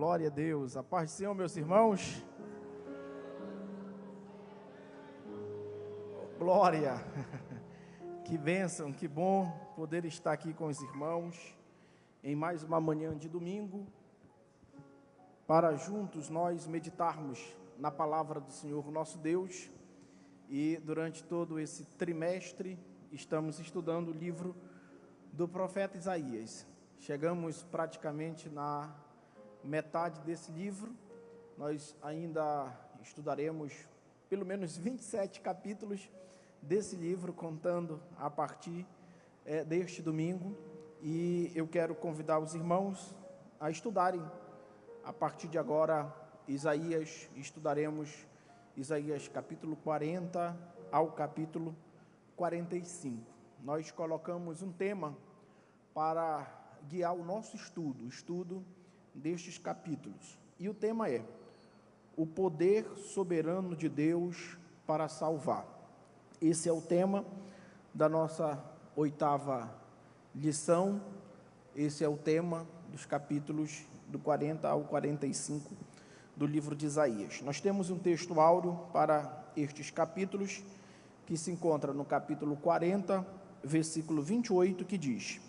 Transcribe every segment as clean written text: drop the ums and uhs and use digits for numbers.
Glória a Deus. A paz do Senhor, meus irmãos. Glória. Que bênção, que bom poder estar aqui com os irmãos em mais uma manhã de domingo, para juntos nós meditarmos na palavra do Senhor nosso Deus. E durante todo esse trimestre estamos estudando o livro do profeta Isaías. Chegamos praticamente na metade desse livro. Nós ainda estudaremos pelo menos 27 capítulos desse livro, contando a partir deste domingo. E eu quero convidar os irmãos a estudarem a partir de agora Isaías. Estudaremos Isaías capítulo 40 ao capítulo 45. Nós colocamos um tema para guiar o nosso estudo destes capítulos. E o tema é: o poder soberano de Deus para salvar. Esse é o tema da nossa 8ª lição. Esse é o tema dos capítulos do 40 ao 45 do livro de Isaías. Nós temos um texto áureo para estes capítulos, que se encontra no capítulo 40, versículo 28, que diz: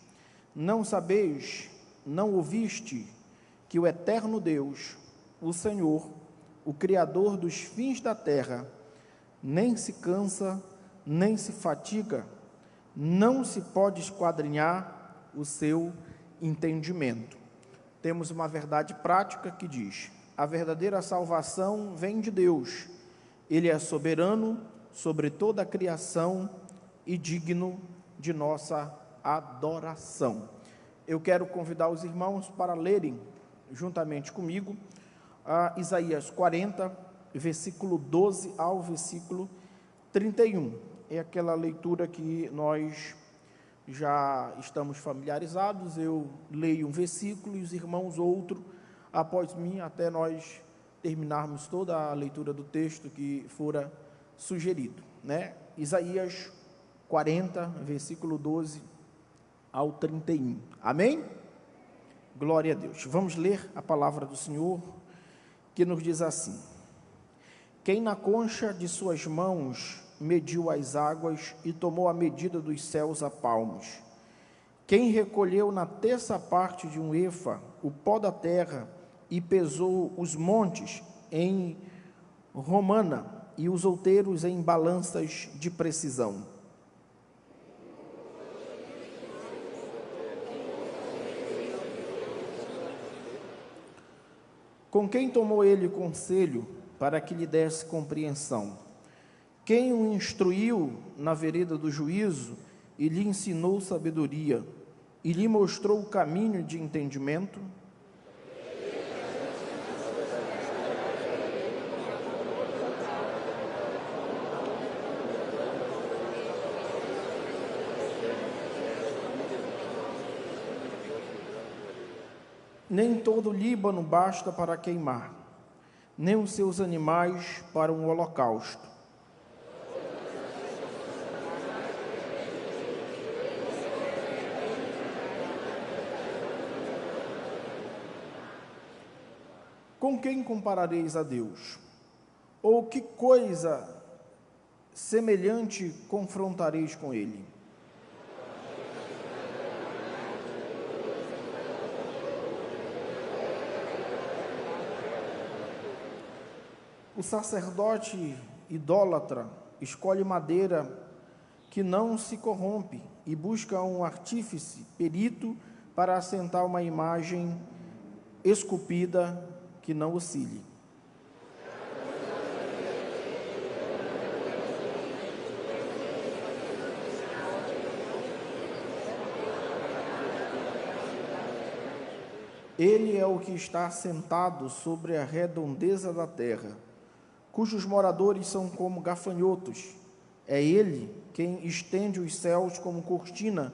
não sabeis, não ouviste, que o eterno Deus, o Senhor, o Criador dos fins da terra, nem se cansa, nem se fatiga, não se pode esquadrinhar o seu entendimento. Temos uma verdade prática que diz: a verdadeira salvação vem de Deus. Ele é soberano sobre toda a criação e digno de nossa adoração. Eu quero convidar os irmãos para lerem juntamente comigo Isaías 40, versículo 12 ao versículo 31. É aquela leitura que nós já estamos familiarizados. Eu leio um versículo e os irmãos outro após mim, até nós terminarmos toda a leitura do texto que fora sugerido, né? Isaías 40, versículo 12 ao 31. Amém? Glória a Deus. Vamos ler a palavra do Senhor, que nos diz assim: quem na concha de suas mãos mediu as águas e tomou a medida dos céus a palmos? Quem recolheu na terça parte de um efa o pó da terra e pesou os montes em romana e os outeiros em balanças de precisão? Com quem tomou ele conselho para que lhe desse compreensão? Quem o instruiu na vereda do juízo e lhe ensinou sabedoria e lhe mostrou o caminho de entendimento? Nem todo o Líbano basta para queimar, nem os seus animais para um holocausto. Com quem comparareis a Deus? Ou que coisa semelhante confrontareis com Ele? O sacerdote idólatra escolhe madeira que não se corrompe e busca um artífice perito para assentar uma imagem esculpida que não oscile. Ele é o que está assentado sobre a redondeza da terra, cujos moradores são como gafanhotos. É ele quem estende os céus como cortina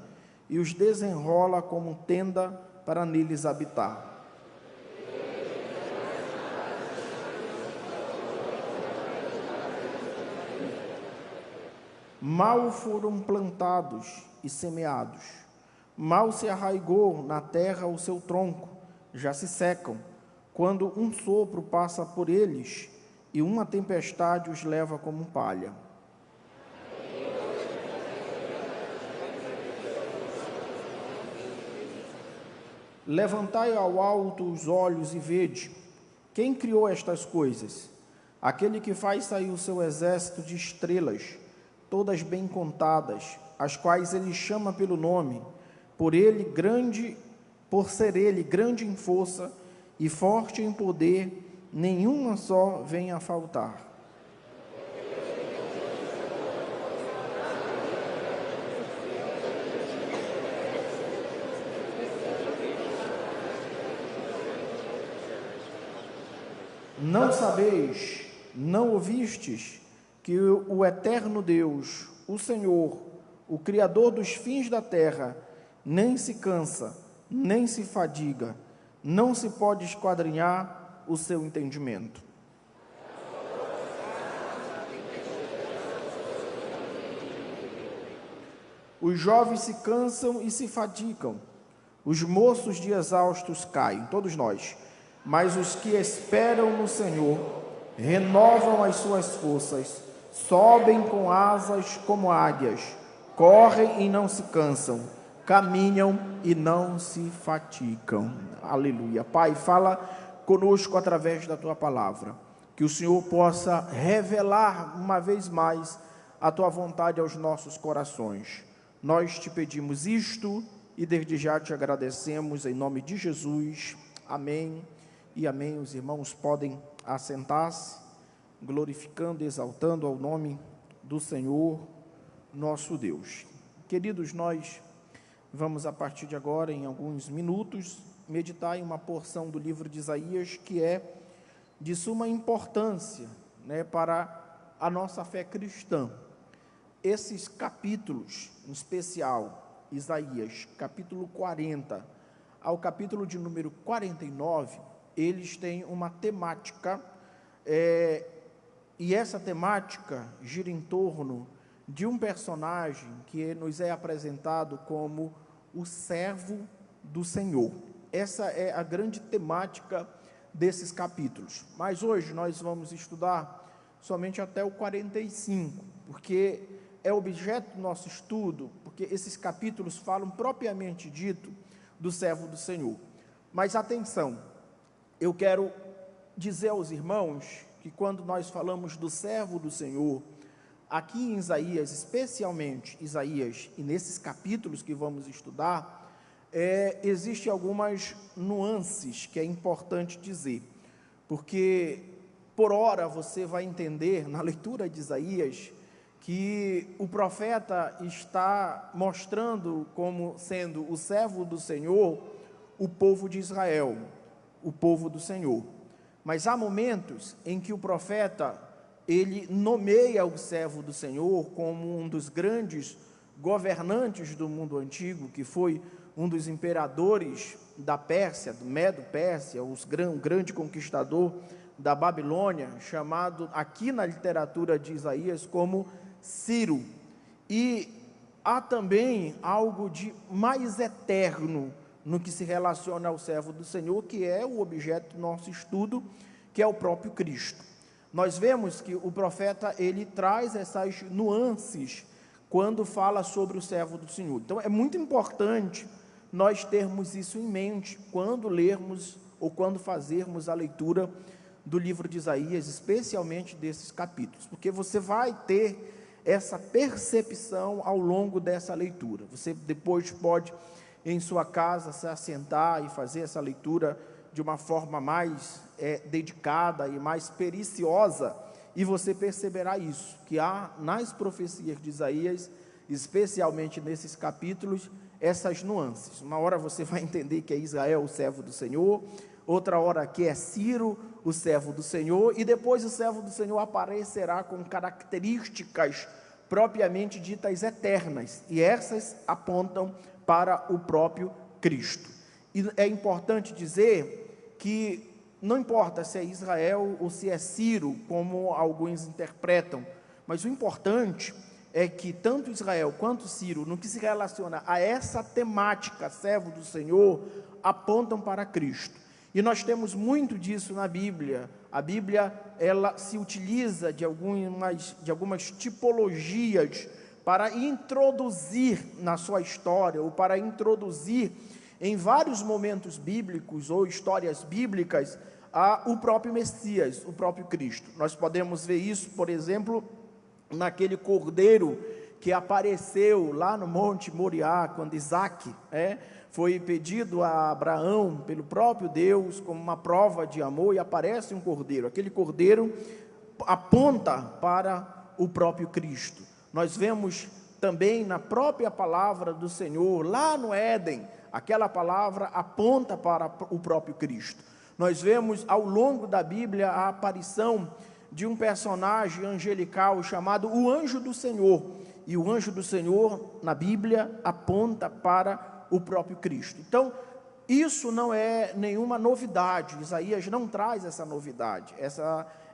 e os desenrola como tenda para neles habitar. Mal foram plantados e semeados, mal se arraigou na terra o seu tronco, já se secam. quando um sopro passa por eles e uma tempestade os leva como palha. Levantai ao alto os olhos e vede, quem criou estas coisas? Aquele que faz sair o seu exército de estrelas, todas bem contadas, as quais ele chama pelo nome, por ser ele grande em força e forte em poder, nenhuma só vem a faltar. Não sabeis, não ouvistes, que o eterno Deus, o Senhor, o Criador dos fins da terra, nem se cansa, nem se fadiga, não se pode esquadrinhar o seu entendimento. Os jovens se cansam e se fadigam, os moços de exaustos caem, todos nós. Mas os que esperam no Senhor renovam as suas forças, sobem com asas como águias, correm e não se cansam, caminham e não se fatigam. Aleluia. Pai, fala conosco através da Tua palavra, que o Senhor possa revelar uma vez mais a Tua vontade aos nossos corações. Nós te pedimos isto e desde já te agradecemos em nome de Jesus. Amém. E amém. Os irmãos podem assentar-se, glorificando e exaltando ao nome do Senhor, nosso Deus. Queridos, nós vamos a partir de agora, em alguns minutos, meditar em uma porção do livro de Isaías que é de suma importância, para a nossa fé cristã. Esses capítulos, em especial, Isaías, capítulo 40, ao capítulo de número 49, eles têm uma temática, e essa temática gira em torno de um personagem que nos é apresentado como o servo do Senhor. Essa é a grande temática desses capítulos. Mas hoje nós vamos estudar somente até o 45, porque é objeto do nosso estudo, porque esses capítulos falam propriamente dito do servo do Senhor. Mas atenção, eu quero dizer aos irmãos que quando nós falamos do servo do Senhor, aqui em Isaías, especialmente Isaías, e nesses capítulos que vamos estudar, existem algumas nuances que é importante dizer, porque por hora você vai entender na leitura de Isaías que o profeta está mostrando como sendo o servo do Senhor o povo de Israel, o povo do Senhor. Mas há momentos em que o profeta, ele nomeia o servo do Senhor como um dos grandes governantes do mundo antigo, que foi um dos imperadores da Pérsia, do Medo-Pérsia, um grande conquistador da Babilônia, chamado aqui na literatura de Isaías como Ciro. E há também algo de mais eterno no que se relaciona ao servo do Senhor, que é o objeto do nosso estudo, que é o próprio Cristo. Nós vemos que o profeta, ele traz essas nuances quando fala sobre o servo do Senhor. Então, é muito importante nós termos isso em mente quando lermos ou quando fazermos a leitura do livro de Isaías, especialmente desses capítulos, porque você vai ter essa percepção ao longo dessa leitura. Você depois pode, em sua casa, se assentar e fazer essa leitura de uma forma mais dedicada e mais periciosa, e você perceberá isso, que há nas profecias de Isaías, especialmente nesses capítulos, essas nuances. Uma hora você vai entender que é Israel o servo do Senhor, outra hora que é Ciro o servo do Senhor, e depois o servo do Senhor aparecerá com características propriamente ditas eternas, e essas apontam para o próprio Cristo. E é importante dizer que não importa se é Israel ou se é Ciro, como alguns interpretam, mas o importante é que tanto Israel quanto Ciro, no que se relaciona a essa temática, servo do Senhor, apontam para Cristo. E nós temos muito disso na Bíblia. A Bíblia, ela se utiliza de algumas tipologias para introduzir na sua história, ou para introduzir em vários momentos bíblicos ou histórias bíblicas, o próprio Messias, o próprio Cristo. Nós podemos ver isso, por exemplo, naquele cordeiro que apareceu lá no Monte Moriá, quando Isaac foi pedido a Abraão pelo próprio Deus, como uma prova de amor, e aparece um cordeiro. Aquele cordeiro aponta para o próprio Cristo. Nós vemos também na própria palavra do Senhor, lá no Éden, aquela palavra aponta para o próprio Cristo. Nós vemos ao longo da Bíblia a aparição de um personagem angelical chamado o Anjo do Senhor. E o Anjo do Senhor, na Bíblia, aponta para o próprio Cristo. Então, isso não é nenhuma novidade. Isaías não traz essa novidade.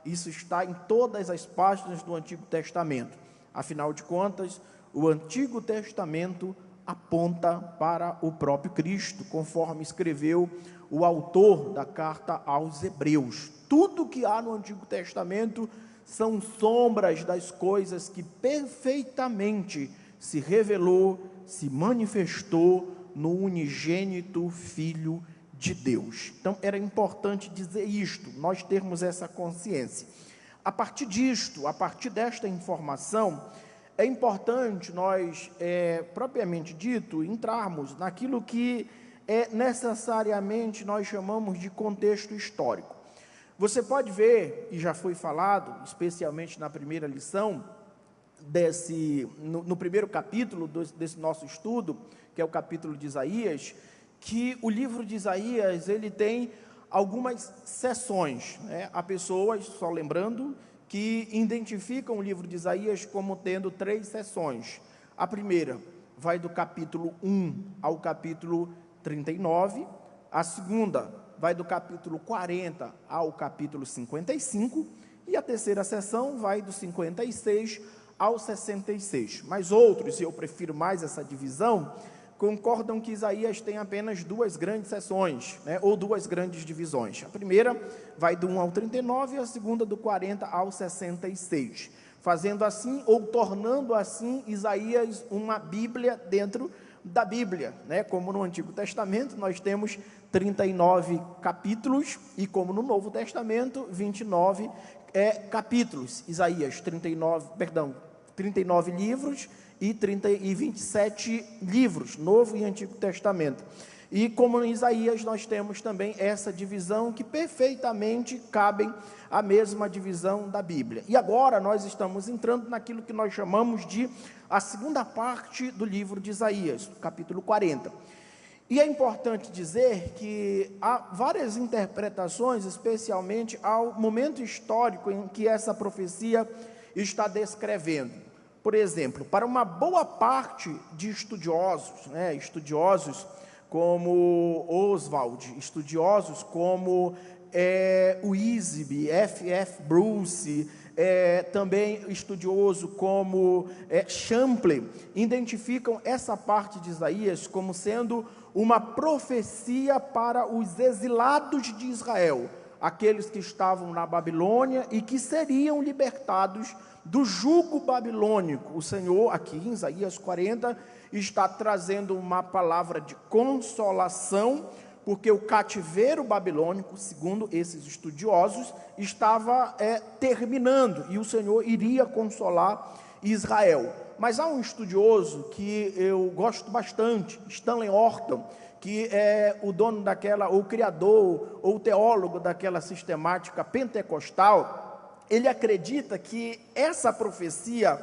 Isso está em todas as páginas do Antigo Testamento. Afinal de contas, o Antigo Testamento aponta para o próprio Cristo, conforme escreveu o autor da carta aos Hebreus. Tudo que há no Antigo Testamento são sombras das coisas que perfeitamente se revelou, se manifestou no unigênito Filho de Deus. Então, era importante dizer isto, nós termos essa consciência. A partir disto, a partir desta informação, é importante nós, propriamente dito, entrarmos naquilo que necessariamente nós chamamos de contexto histórico. Você pode ver, e já foi falado, especialmente na primeira lição, no primeiro capítulo desse nosso estudo, que é o capítulo de Isaías, que o livro de Isaías, ele tem algumas seções, Há pessoas, só lembrando, que identificam o livro de Isaías como tendo 3 seções. A primeira vai do capítulo 1 ao capítulo 39, a segunda vai do capítulo 40 ao capítulo 55, e a terceira seção vai do 56 ao 66. Mas outros, e eu prefiro mais essa divisão, concordam que Isaías tem apenas 2 grandes seções, ou 2 grandes divisões. A primeira vai do 1 ao 39 e a segunda do 40 ao 66, fazendo assim, ou tornando assim, Isaías uma Bíblia dentro da Bíblia, como no Antigo Testamento nós temos 39 capítulos, e como no Novo Testamento, 29 capítulos. Isaías, 39 livros, e 27 livros, Novo e Antigo Testamento. E como em Isaías nós temos também essa divisão que perfeitamente cabem à mesma divisão da Bíblia. E agora nós estamos entrando naquilo que nós chamamos de a segunda parte do livro de Isaías, capítulo 40. E é importante dizer que há várias interpretações, especialmente ao momento histórico em que essa profecia está descrevendo. Por exemplo, para uma boa parte de estudiosos, estudiosos como Oswald, estudiosos como Wiersbe, F.F. Bruce, também estudioso como Champlin, identificam essa parte de Isaías como sendo uma profecia para os exilados de Israel, aqueles que estavam na Babilônia e que seriam libertados do jugo babilônico. O Senhor, aqui em Isaías 40, está trazendo uma palavra de consolação, porque o cativeiro babilônico, segundo esses estudiosos, estava terminando, e o Senhor iria consolar Israel. Mas há um estudioso que eu gosto bastante, Stanley Orton, que é o dono daquela, ou criador, ou teólogo daquela sistemática pentecostal. Ele acredita que essa profecia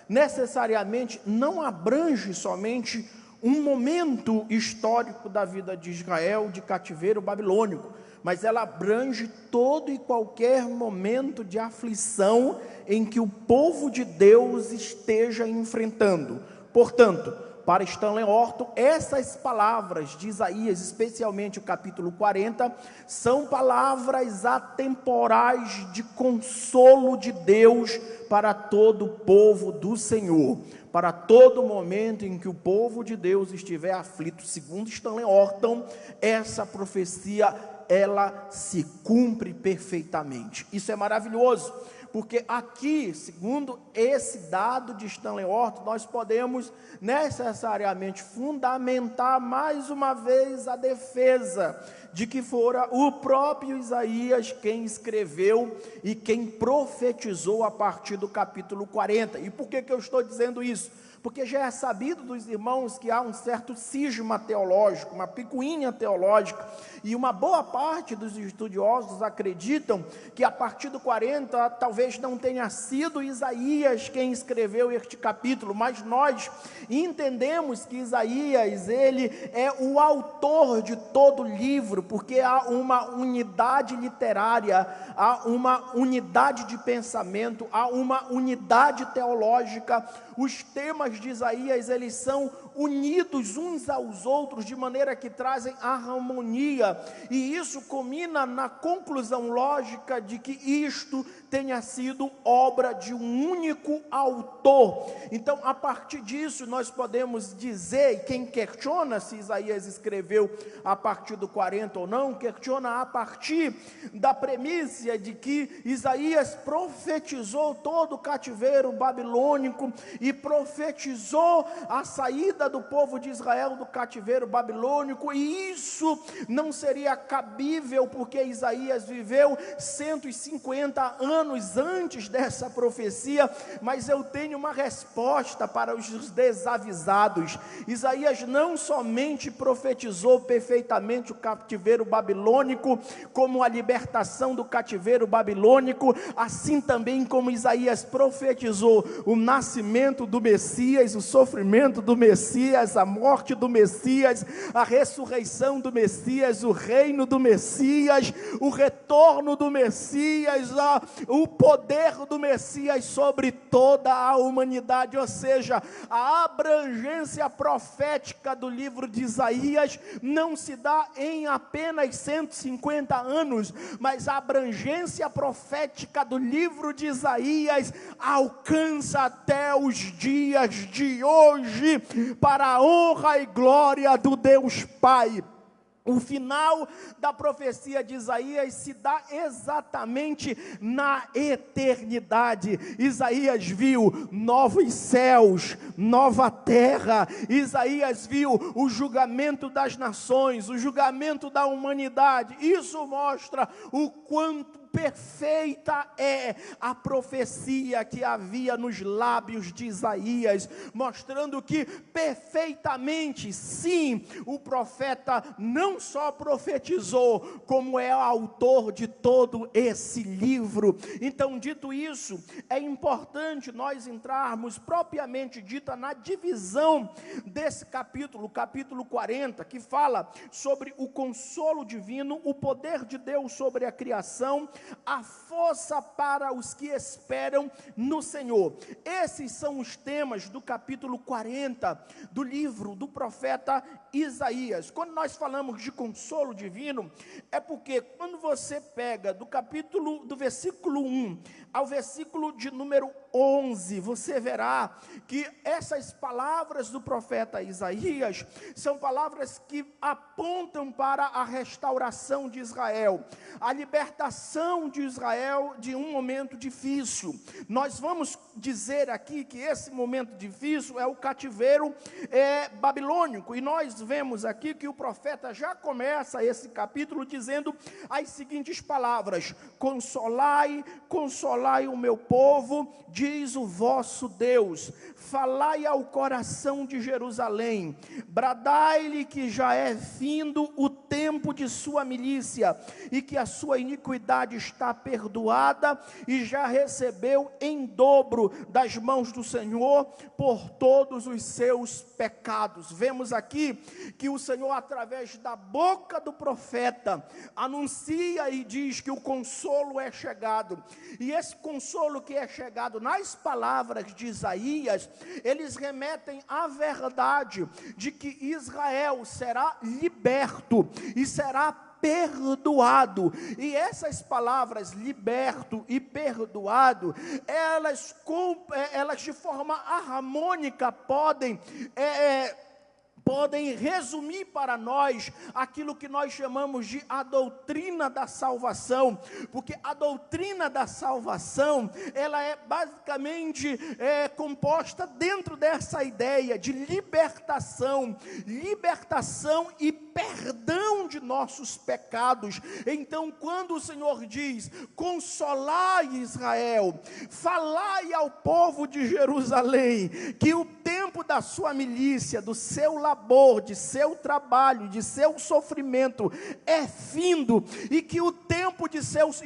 necessariamente não abrange somente um momento histórico da vida de Israel de cativeiro babilônico, mas ela abrange todo e qualquer momento de aflição em que o povo de Deus esteja enfrentando. Portanto, para Stanley Orton, essas palavras de Isaías, especialmente o capítulo 40, são palavras atemporais de consolo de Deus para todo o povo do Senhor. Para todo momento em que o povo de Deus estiver aflito, segundo Stanley Orton, essa profecia ela se cumpre perfeitamente. Isso é maravilhoso, porque aqui, segundo esse dado de Stanley Orton, nós podemos necessariamente fundamentar mais uma vez a defesa de que fora o próprio Isaías quem escreveu e quem profetizou a partir do capítulo 40. E por que eu estou dizendo isso? Porque já é sabido dos irmãos que há um certo cisma teológico, uma picuinha teológica, e uma boa parte dos estudiosos acreditam que a partir do 40 talvez não tenha sido Isaías quem escreveu este capítulo, mas nós entendemos que Isaías, ele é o autor de todo o livro, porque há uma unidade literária, há uma unidade de pensamento, há uma unidade teológica. Os temas de Isaías, eles são unidos uns aos outros, de maneira que trazem harmonia, e isso culmina na conclusão lógica de que isto tenha sido obra de um único autor. Então, a partir disso, nós podemos dizer, e quem questiona se Isaías escreveu a partir do 40 ou não, questiona a partir da premissa de que Isaías profetizou todo o cativeiro babilônico, e profetizou a saída do povo de Israel do cativeiro babilônico, e isso não seria cabível, porque Isaías viveu 150 anos antes dessa profecia. Mas eu tenho uma resposta para os desavisados. Isaías não somente profetizou perfeitamente o cativeiro babilônico, como a libertação do cativeiro babilônico, assim também como Isaías profetizou o nascimento do Messias, o sofrimento do Messias, a morte do Messias, a ressurreição do Messias, o reino do Messias, o retorno do Messias, o poder do Messias sobre toda a humanidade. Ou seja, a abrangência profética do livro de Isaías não se dá em apenas 150 anos, mas a abrangência profética do livro de Isaías alcança até os dias de hoje, para a honra e glória do Deus Pai. O final da profecia de Isaías se dá exatamente na eternidade. Isaías viu novos céus, nova terra. Isaías viu o julgamento das nações, o julgamento da humanidade. Isso mostra o quanto perfeita é a profecia que havia nos lábios de Isaías, mostrando que perfeitamente, sim, o profeta não só profetizou, como é o autor de todo esse livro. Então, dito isso, é importante nós entrarmos propriamente dita na divisão desse capítulo, capítulo 40, que fala sobre o consolo divino, o poder de Deus sobre a criação, a força para os que esperam no Senhor. Esses são os temas do capítulo 40 do livro do profeta Isaías. Quando nós falamos de consolo divino, é porque quando você pega do versículo 1 ao versículo de número 11, você verá que essas palavras do profeta Isaías são palavras que apontam para a restauração de Israel, a libertação de Israel de um momento difícil. Nós vamos dizer aqui que esse momento difícil é o cativeiro babilônico, e nós vemos aqui que o profeta já começa esse capítulo dizendo as seguintes palavras: consolai, consolai o meu povo, diz o vosso Deus, falai ao coração de Jerusalém, bradai-lhe que já é findo o tempo de sua milícia, e que a sua iniquidade está perdoada, e já recebeu em dobro das mãos do Senhor por todos os seus pecados. Vemos aqui que o Senhor, através da boca do profeta, anuncia e diz que o consolo é chegado, e esse consolo que é chegado nas palavras de Isaías, eles remetem à verdade de que Israel será liberto e será perdoado. E essas palavras, liberto e perdoado, elas de forma harmônica podem podem resumir para nós aquilo que nós chamamos de a doutrina da salvação, porque a doutrina da salvação, ela é basicamente composta dentro dessa ideia de libertação e perdão de nossos pecados. Então, quando o Senhor diz, consolai Israel, falai ao povo de Jerusalém, que o tempo da sua milícia, do seu labor, de seu trabalho, de seu sofrimento é findo, e que o tempo de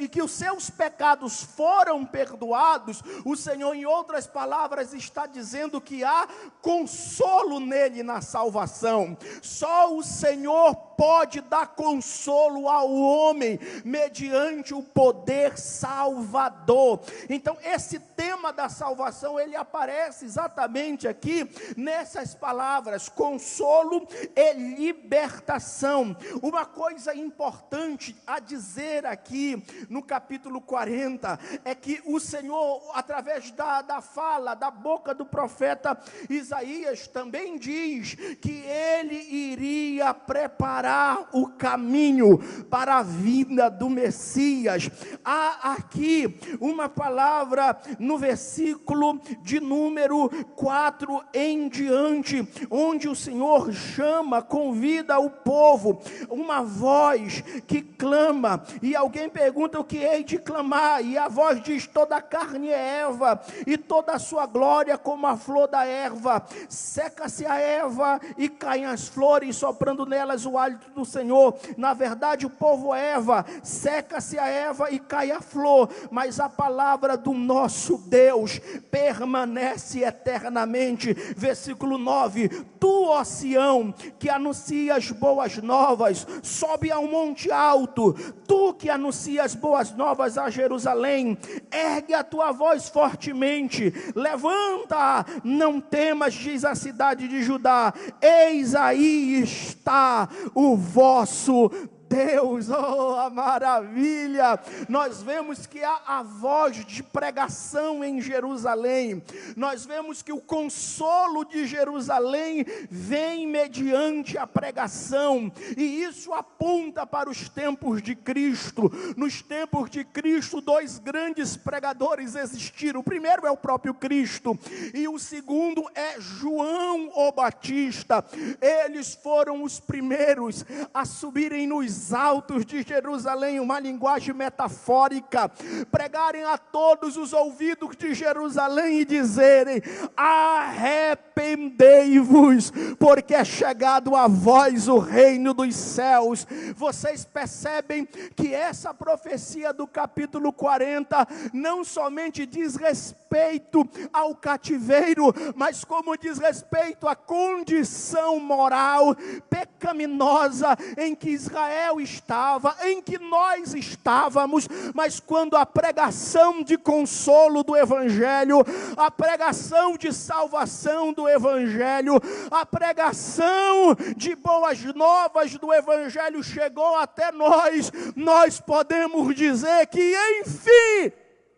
que os seus pecados foram perdoados, o Senhor, em outras palavras, está dizendo que há consolo nele na salvação. Só o Senhor pode dar consolo ao homem mediante o poder salvador. Então, esse tema da salvação, ele aparece exatamente aqui nessas palavras, consolo e libertação. Uma coisa importante a dizer aqui no capítulo 40 é que o Senhor, através da fala, da boca do profeta Isaías, também diz que ele iria preparar o caminho para a vinda do Messias. Há aqui uma palavra no versículo de número 4 em diante, onde o Senhor chama, convida o povo, uma voz que clama, e alguém pergunta o que hei de clamar, e a voz diz, toda a carne é erva, e toda a sua glória como a flor da erva, seca-se a erva e caem as flores, soprando nelas o hálito do Senhor. Na verdade, o povo é erva, seca-se a erva e cai a flor, mas a palavra do nosso Deus permanece eternamente. Versículo 9, tu, ó Sião, que anuncias boas novas, sobe a um monte alto, tu que anuncias boas novas a Jerusalém, ergue a tua voz fortemente, levanta, não temas, diz a cidade de Judá, eis aí está o vosso Deus. Oh, a maravilha! Nós vemos que há a voz de pregação em Jerusalém, nós vemos que o consolo de Jerusalém vem mediante a pregação, e isso aponta para os tempos de Cristo. Nos tempos de Cristo, dois grandes pregadores existiram. O primeiro é o próprio Cristo, e o segundo é João o Batista. Eles foram os primeiros a subirem nos altos de Jerusalém, uma linguagem metafórica, pregarem a todos os ouvidos de Jerusalém e dizerem, arrependei-vos, porque é chegado a vós o reino dos céus. Vocês percebem que essa profecia do capítulo 40 não somente diz respeito ao cativeiro, mas como diz respeito à condição moral pecaminosa em que Israel estava, em que nós estávamos, mas quando a pregação de consolo do Evangelho, a pregação de salvação do Evangelho, a pregação de boas novas do Evangelho chegou até nós, nós podemos dizer que enfim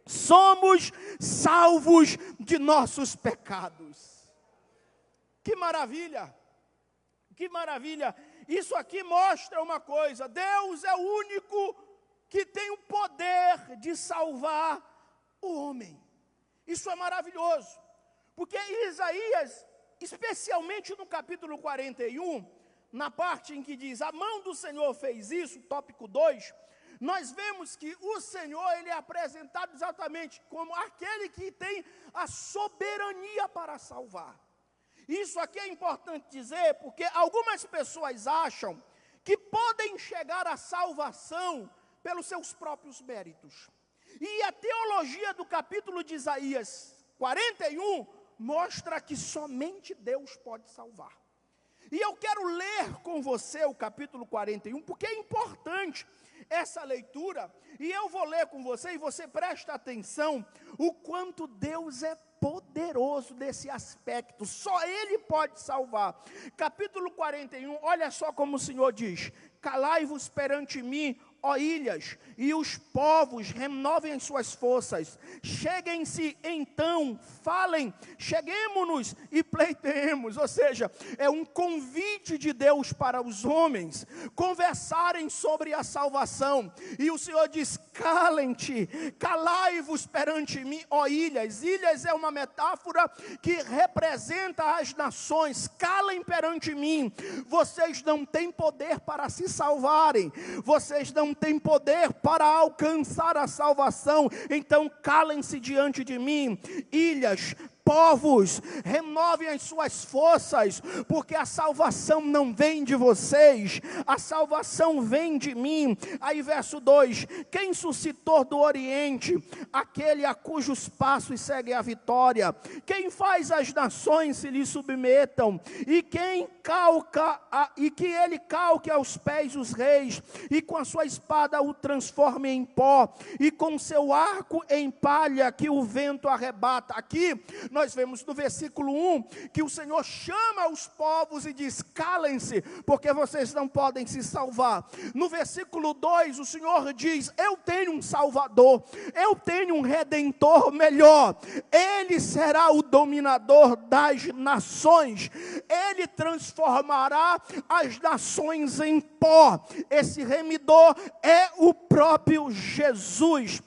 somos salvos de nossos pecados. Que maravilha! Que maravilha! Isso aqui mostra uma coisa, Deus é o único que tem o poder de salvar o homem. Isso é maravilhoso, porque Isaías, especialmente no capítulo 41, na parte em que diz, a mão do Senhor fez isso, tópico 2, nós vemos que o Senhor, ele é apresentado exatamente como aquele que tem a soberania para salvar. Isso aqui é importante dizer, porque algumas pessoas acham que podem chegar à salvação pelos seus próprios méritos. E a teologia do capítulo de Isaías 41 mostra que somente Deus pode salvar. E eu quero ler com você o capítulo 41, porque é importante essa leitura, e eu vou ler com você, e você presta atenção, o quanto Deus é poderoso nesse aspecto, só Ele pode salvar. Capítulo 41, olha só como o Senhor diz, calai-vos perante mim, ó ilhas, e os povos renovem as suas forças. Cheguem-se então, falem, cheguemo-nos e pleiteemos. Ou seja, é um convite de Deus para os homens conversarem sobre a salvação. E o Senhor diz: calem-te, calai-vos perante mim, ó ilhas. Ilhas é uma metáfora que representa as nações. Calem perante mim. Vocês não têm poder para se salvarem, vocês não têm poder para alcançar a salvação, então calem-se diante de mim. Ilhas, povos, renovem as suas forças, porque a salvação não vem de vocês, a salvação vem de mim. Aí verso 2, quem suscitou do Oriente, aquele a cujos passos segue a vitória, quem faz as nações se lhe submetam, e quem calca, e que ele calque aos pés os reis, e com a sua espada o transforme em pó, e com seu arco em palha que o vento arrebata. Aqui nós vemos no versículo 1, que o Senhor chama os povos e diz: calem-se, porque vocês não podem se salvar. No versículo 2, o Senhor diz: eu tenho um Salvador, eu tenho um Redentor melhor, Ele será o dominador das nações, Ele transformará as nações em pó. Esse remidor é o próprio Jesus.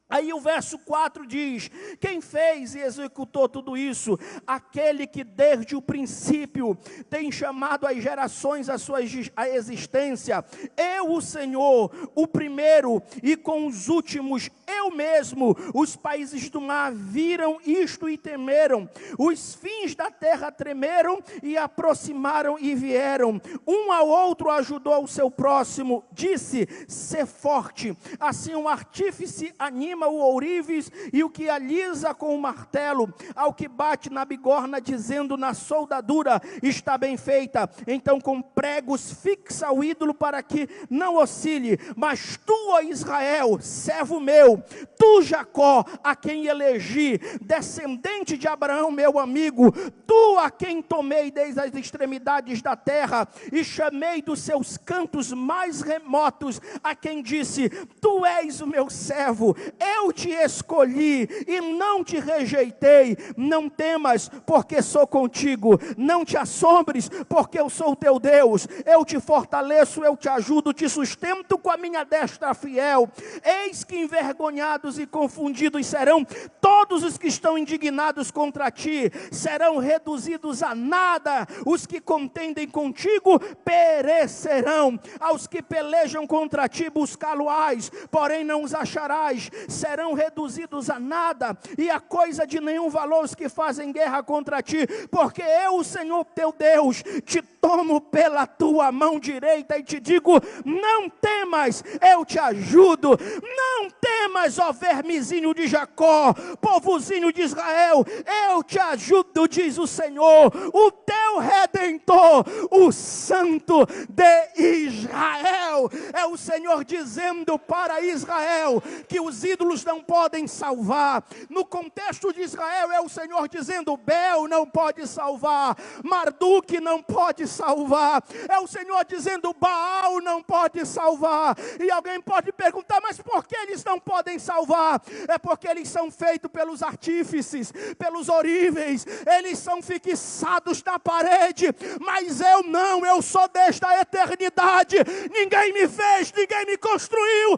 Aí o verso 4 diz: quem fez e executou tudo isso? Aquele que desde o princípio tem chamado as gerações à sua existência. Eu, o Senhor, o primeiro, e com os últimos, eu mesmo. Os países do mar viram isto e temeram. Os fins da terra tremeram e aproximaram e vieram. Um ao outro ajudou ao seu próximo. Disse: sê forte. Assim um artífice anima o ourives e o que alisa com o martelo, ao que bate na bigorna, dizendo na soldadura: está bem feita. Então com pregos fixa o ídolo para que não oscile. Mas tu, ó Israel, servo meu, tu, Jacó, a quem elegi, descendente de Abraão, meu amigo, tu a quem tomei desde as extremidades da terra e chamei dos seus cantos mais remotos, a quem disse: tu és o meu servo, eu te escolhi e não te rejeitei. Não temas, porque sou contigo. Não te assombres, porque eu sou o teu Deus. Eu te fortaleço, eu te ajudo, te sustento com a minha destra fiel. Eis que envergonhados e confundidos serão todos os que estão indignados contra ti, serão reduzidos a nada. Os que contendem contigo perecerão. Aos que pelejam contra ti buscá-lo-ás, porém não os acharás. Serão reduzidos a nada, e a coisa de nenhum valor os que fazem guerra contra ti, porque eu, o Senhor teu Deus, te tomo pela tua mão direita e te digo: não temas, eu te ajudo. Não temas, ó vermezinho de Jacó, povozinho de Israel, eu te ajudo, diz o Senhor, o teu Redentor, o Santo de Israel. É o Senhor dizendo para Israel que os ídolos não podem salvar. No contexto de Israel, é o Senhor dizendo: Bel não pode salvar, Marduk não pode salvar. É o Senhor dizendo: Baal não pode salvar. E alguém pode perguntar: mas por que eles não podem salvar? É porque eles são feitos pelos artífices, pelos oríveis, eles são fixados na parede, mas eu não, eu sou desde a eternidade, ninguém me fez, ninguém me construiu,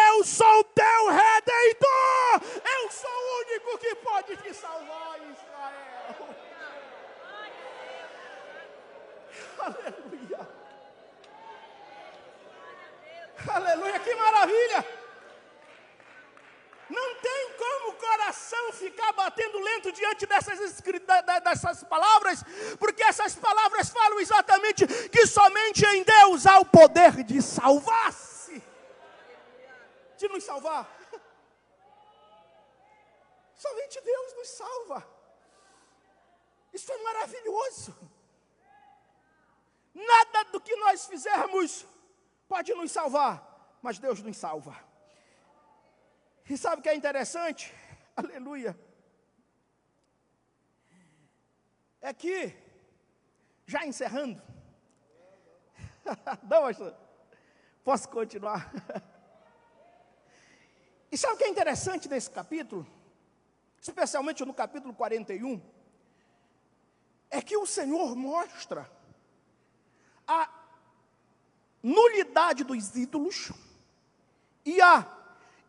eu sou o teu Redentor, eu sou o único que pode te salvar, Israel. Aleluia, aleluia, que maravilha. Não tem como o coração ficar batendo lento diante dessas palavras, porque essas palavras falam exatamente que somente em Deus há o poder de salvar-se, de nos salvar. Somente Deus nos salva. Isso é maravilhoso. Nada do que nós fizermos pode nos salvar, mas Deus nos salva. E sabe o que é interessante? Aleluia. É que, já encerrando, não, pastor, posso continuar? E sabe o que é interessante nesse capítulo? Especialmente no capítulo 41, é que o Senhor mostra a nulidade dos ídolos e a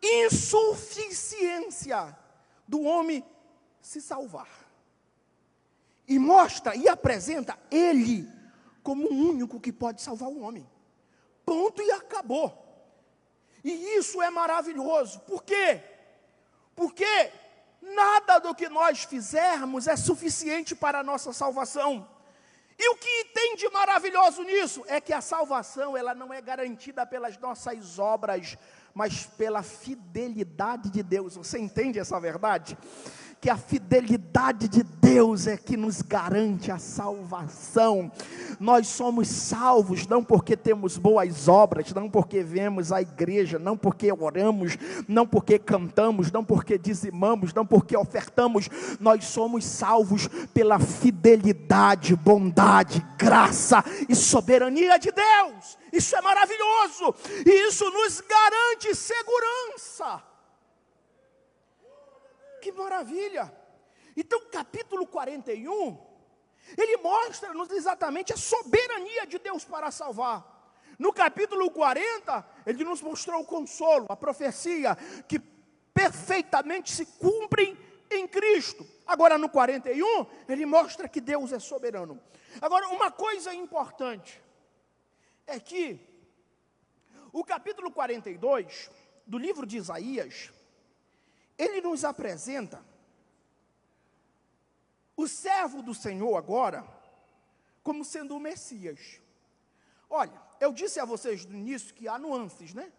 insuficiência do homem se salvar. E mostra e apresenta Ele como o único que pode salvar o homem. Ponto e acabou. E isso é maravilhoso. Por quê? Porque nada do que nós fizermos é suficiente para a nossa salvação. E o que tem de maravilhoso nisso é que a salvação, ela não é garantida pelas nossas obras, mas pela fidelidade de Deus. Você entende essa verdade? Que a fidelidade de Deus é que nos garante a salvação. Nós somos salvos não porque temos boas obras, não porque vemos a igreja, não porque oramos, não porque cantamos, não porque dizimamos, não porque ofertamos. Nós somos salvos pela fidelidade, bondade, graça e soberania de Deus. Isso é maravilhoso e isso nos garante segurança. Que maravilha! Então, capítulo 41, ele mostra-nos exatamente a soberania de Deus para salvar. No capítulo 40, ele nos mostrou o consolo, a profecia, que perfeitamente se cumprem em Cristo. Agora, no 41, ele mostra que Deus é soberano. Agora, uma coisa importante, é que o capítulo 42, do livro de Isaías, ele nos apresenta o servo do Senhor agora como sendo o Messias. Olha, eu disse a vocês no início que há nuances, né?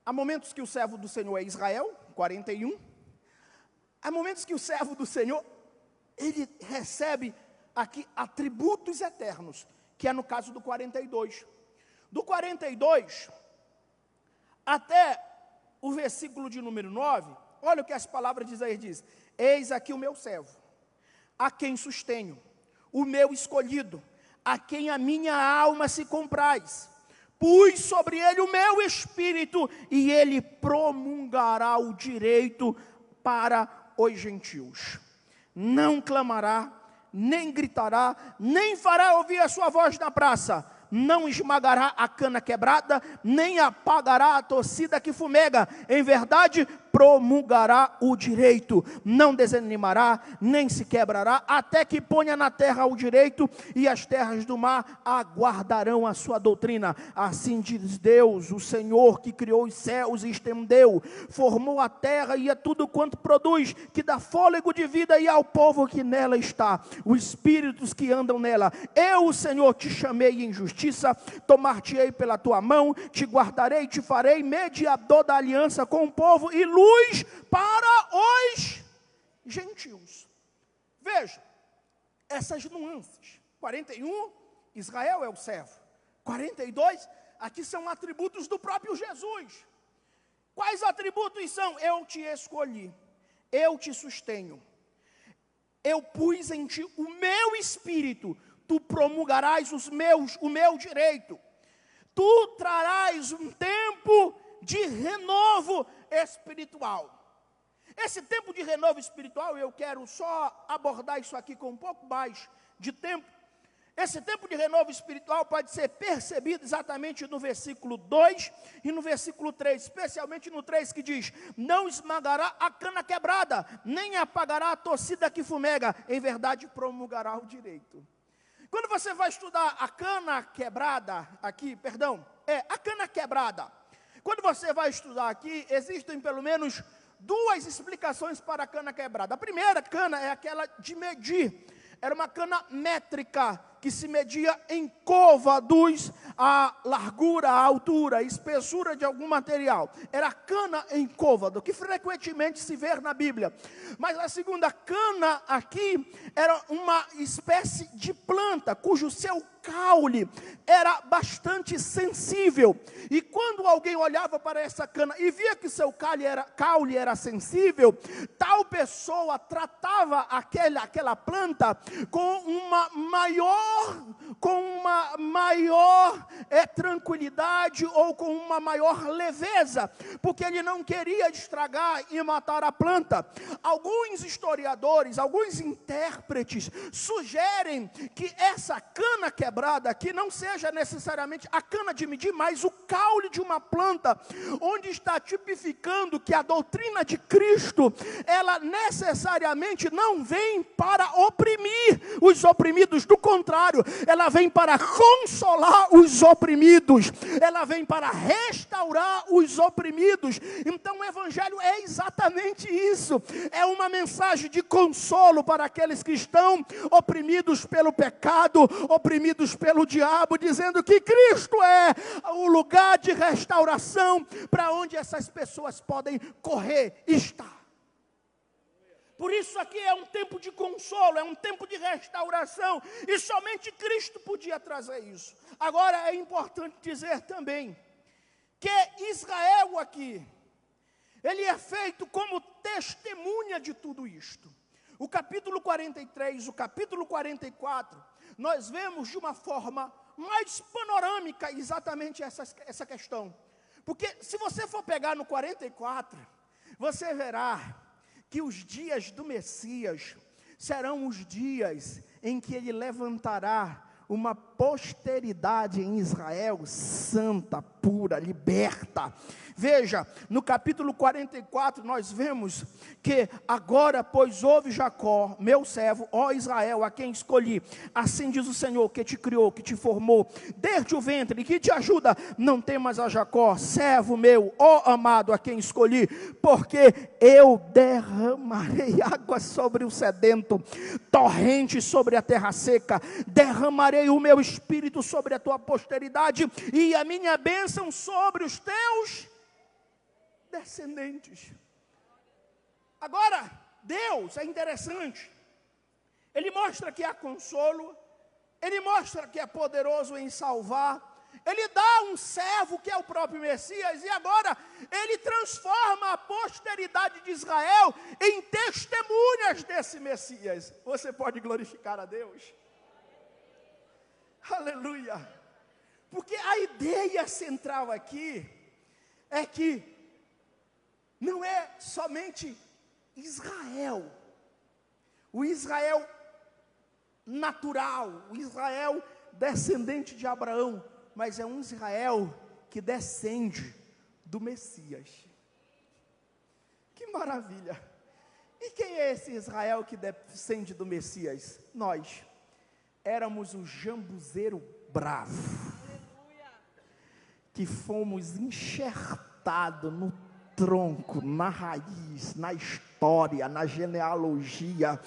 Há momentos que o servo do Senhor é Israel, 41. Há momentos que o servo do Senhor, ele recebe aqui atributos eternos, que é no caso do 42. Do 42 até o versículo de número 9, olha o que as palavras de Isaías diz: eis aqui o meu servo, a quem sustenho, o meu escolhido, a quem a minha alma se compraz. Pus sobre ele o meu espírito, e ele promulgará o direito para os gentios. Não clamará, nem gritará, nem fará ouvir a sua voz na praça. Não esmagará a cana quebrada, nem apagará a torcida que fumega. Em verdade, promulgará o direito. Não desanimará, nem se quebrará, até que ponha na terra o direito, e as terras do mar aguardarão a sua doutrina. Assim diz Deus, o Senhor, que criou os céus e estendeu, formou a terra e a tudo quanto produz, que dá fôlego de vida e ao povo que nela está, os espíritos que andam nela. Eu, o Senhor, te chamei em justiça, tomar-te-ei pela tua mão, te guardarei, te farei mediador da aliança com o povo e luz para os gentios. Veja, essas nuances. 41, Israel é o servo. 42, aqui são atributos do próprio Jesus. Quais atributos são? Eu te escolhi, eu te sustenho, eu pus em ti o meu espírito, tu promulgarás o meu direito, tu trarás um tempo de renovo espiritual. Esse tempo de renovo espiritual, eu quero só abordar isso aqui com um pouco mais de tempo. Esse tempo de renovo espiritual pode ser percebido exatamente no versículo 2 e no versículo 3, especialmente no 3 que diz: não esmagará a cana quebrada, nem apagará a torcida que fumega, em verdade promulgará o direito. Quando você vai estudar a cana quebrada aqui, a cana quebrada, quando você vai estudar aqui, existem pelo menos duas explicações para a cana quebrada. A primeira cana é aquela de medir, era uma cana métrica, que se media em côvados, a largura, a altura, a espessura de algum material. Era cana em côvado, que frequentemente se vê na Bíblia. Mas a segunda cana aqui era uma espécie de planta, cujo seu caule era bastante sensível. E quando alguém olhava para essa cana e via que seu caule era sensível, tal pessoa tratava aquela planta com com uma maior tranquilidade ou com uma maior leveza, porque ele não queria estragar e matar a planta. Alguns historiadores, alguns intérpretes sugerem que essa cana quebrada aqui não seja necessariamente a cana de medir, mas o caule de uma planta, onde está tipificando que a doutrina de Cristo, ela necessariamente não vem para oprimir os oprimidos, do contrário, ela vem para consolar os oprimidos, ela vem para restaurar os oprimidos. Então o evangelho é exatamente isso, é uma mensagem de consolo para aqueles que estão oprimidos pelo pecado, oprimidos pelo diabo, dizendo que Cristo é o lugar de restauração para onde essas pessoas podem correr e estar. Por isso aqui é um tempo de consolo, é um tempo de restauração, e somente Cristo podia trazer isso. Agora é importante dizer também, que Israel aqui, ele é feito como testemunha de tudo isto. O capítulo 43, o capítulo 44, nós vemos de uma forma mais panorâmica exatamente essa questão. Porque se você for pegar no 44, você verá que os dias do Messias serão os dias em que ele levantará uma posteridade em Israel santa, pura, liberta. Veja, no capítulo 44 nós vemos que agora, pois ouve Jacó, meu servo, ó Israel, a quem escolhi, assim diz o Senhor, que te criou, que te formou, desde o ventre, e que te ajuda, não temas a Jacó, servo meu, ó amado, a quem escolhi, porque eu derramarei água sobre o sedento, torrente sobre a terra seca, derramarei o meu espírito sobre a tua posteridade, e a minha bênção sobre os teus descendentes. Agora, Deus é interessante, Ele mostra que há consolo, Ele mostra que é poderoso em salvar, Ele dá um servo que é o próprio Messias, e agora Ele transforma a posteridade de Israel em testemunhas desse Messias. Você pode glorificar a Deus? Aleluia! Porque a ideia central aqui é que não é somente Israel, o Israel natural, o Israel descendente de Abraão, mas é um Israel que descende do Messias. Que maravilha! E quem é esse Israel que descende do Messias? Nós éramos o jambuzeiro bravo, que fomos enxertados no tronco, na raiz, na história, na genealogia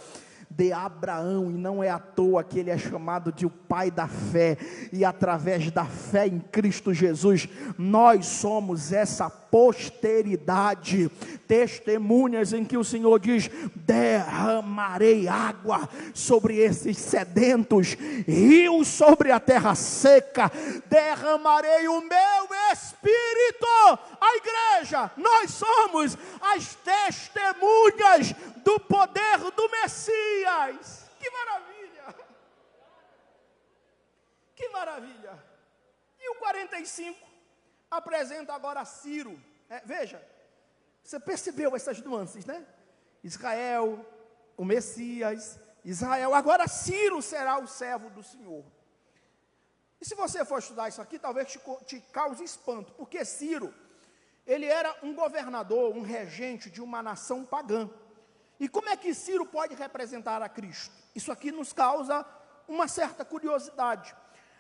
de Abraão, e não é à toa que ele é chamado de o pai da fé, e através da fé em Cristo Jesus, nós somos essa posteridade, testemunhas em que o Senhor diz, derramarei água sobre esses sedentos, rios sobre a terra seca, derramarei o meu Espírito. A igreja, nós somos as testemunhas do poder do Messias. Que maravilha! Que maravilha! E o 45 apresenta agora Ciro. Veja, você percebeu essas nuances, né? Israel, o Messias, Israel, agora Ciro será o servo do Senhor. E se você for estudar isso aqui, talvez te cause espanto, porque Ciro, ele era um governador, um regente de uma nação pagã. E como é que Ciro pode representar a Cristo? Isso aqui nos causa uma certa curiosidade.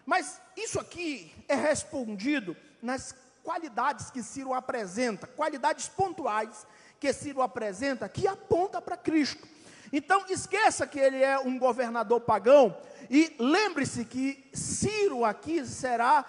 Mas isso aqui é respondido nas qualidades que Ciro apresenta, qualidades pontuais que Ciro apresenta, que aponta para Cristo. Então, esqueça que ele é um governador pagão, e lembre-se que Ciro aqui será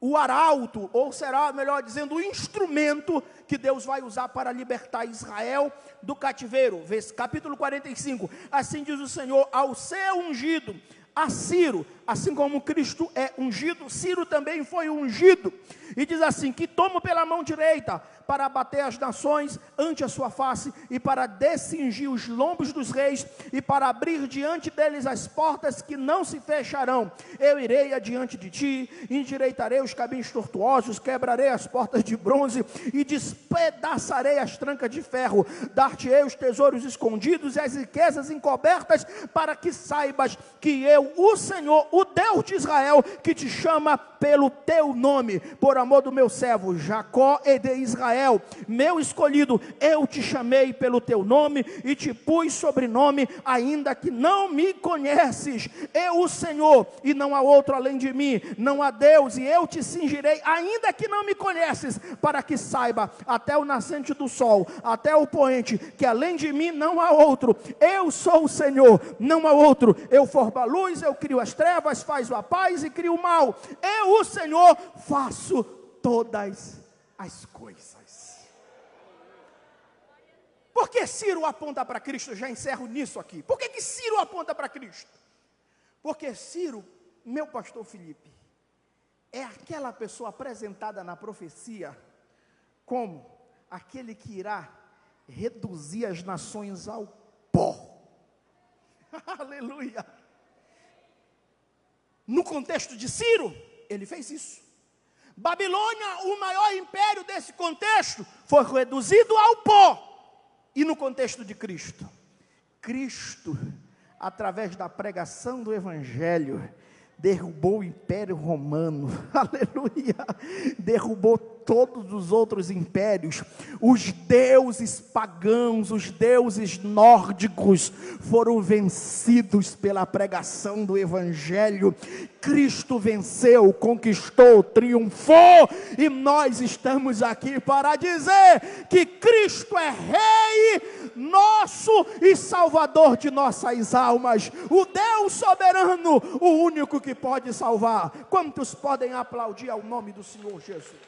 o arauto, ou será, melhor dizendo, o instrumento que Deus vai usar para libertar Israel do cativeiro. Capítulo 45, assim diz o Senhor, ao ser ungido, a Ciro, assim como Cristo é ungido, Ciro também foi ungido, e diz assim, que tomo pela mão direita, para abater as nações ante a sua face, e para descingir os lombos dos reis, e para abrir diante deles as portas que não se fecharão. Eu irei adiante de ti, endireitarei os caminhos tortuosos, quebrarei as portas de bronze, e despedaçarei as trancas de ferro. Dar-te-ei os tesouros escondidos e as riquezas encobertas, para que saibas que eu, o Senhor, o Deus de Israel, que te chama pelo teu nome, por amor do meu servo Jacó e de Israel, meu escolhido, eu te chamei pelo teu nome e te pus sobrenome, ainda que não me conheces. Eu, o Senhor, e não há outro além de mim, não há Deus, e eu te cingirei, ainda que não me conheces, para que saiba até o nascente do sol, até o poente, que além de mim não há outro. Eu sou o Senhor, não há outro. Eu formo a luz, eu crio as trevas, faço a paz e crio o mal. Eu, o Senhor, faço todas as coisas. Por que Ciro aponta para Cristo? Eu já encerro nisso aqui. Por que Ciro aponta para Cristo? Porque Ciro, meu pastor Felipe, é aquela pessoa apresentada na profecia como aquele que irá reduzir as nações ao pó. Aleluia! No contexto de Ciro, ele fez isso. Babilônia, o maior império desse contexto, foi reduzido ao pó. E no contexto de Cristo, Cristo, através da pregação do Evangelho, derrubou o Império Romano, aleluia, derrubou todos os outros impérios. Os deuses pagãos, os deuses nórdicos foram vencidos pela pregação do Evangelho. Cristo venceu, conquistou, triunfou, e nós estamos aqui para dizer que Cristo é Rei nosso e Salvador de nossas almas, o Deus soberano, o único que pode salvar. Quantos podem aplaudir ao nome do Senhor Jesus?